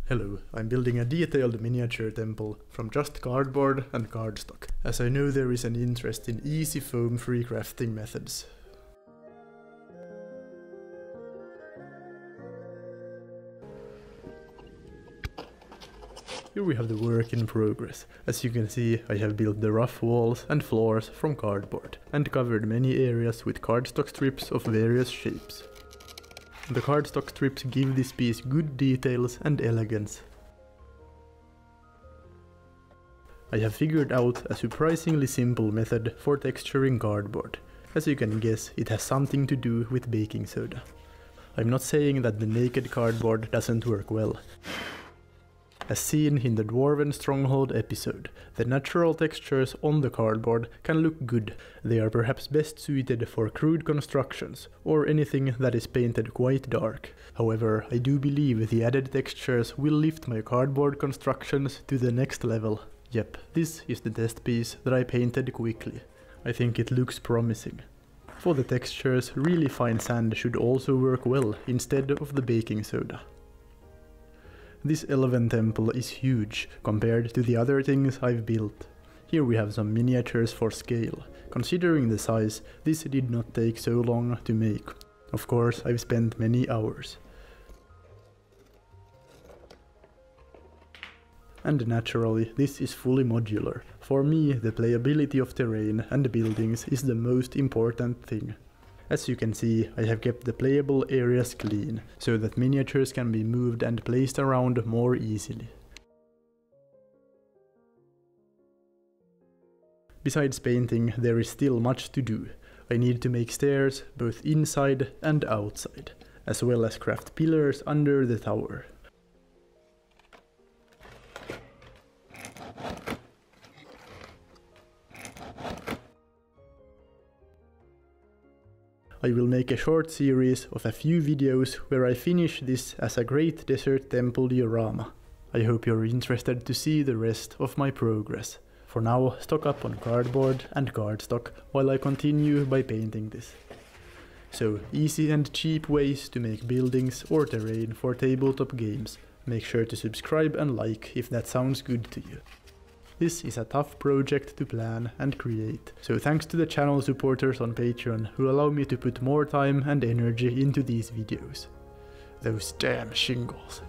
Hello, I'm building a detailed miniature temple from just cardboard and cardstock, as I know there is an interest in easy foam-free crafting methods. Here we have the work in progress. As you can see, I have built the rough walls and floors from cardboard, and covered many areas with cardstock strips of various shapes. The cardstock strips give this piece good details and elegance. I have figured out a surprisingly simple method for texturing cardboard. As you can guess, it has something to do with baking soda. I'm not saying that the naked cardboard doesn't work well. As seen in the Dwarven Stronghold episode, the natural textures on the cardboard can look good. They are perhaps best suited for crude constructions, or anything that is painted quite dark. However, I do believe the added textures will lift my cardboard constructions to the next level. Yep, this is the test piece that I painted quickly. I think it looks promising. For the textures, really fine sand should also work well instead of the baking soda. This elven temple is huge compared to the other things I've built. Here we have some miniatures for scale. Considering the size, this did not take so long to make. Of course, I've spent many hours. And naturally, this is fully modular. For me, the playability of terrain and buildings is the most important thing. As you can see, I have kept the playable areas clean, so that miniatures can be moved and placed around more easily. Besides painting, there is still much to do. I need to make stairs, both inside and outside, as well as craft pillars under the tower. I will make a short series of a few videos where I finish this as a great Desert Temple Diorama. I hope you're interested to see the rest of my progress. For now, stock up on cardboard and cardstock while I continue by painting this. So, easy and cheap ways to make buildings or terrain for tabletop games. Make sure to subscribe and like if that sounds good to you. This is a tough project to plan and create, so thanks to the channel supporters on Patreon who allow me to put more time and energy into these videos. Those damn shingles.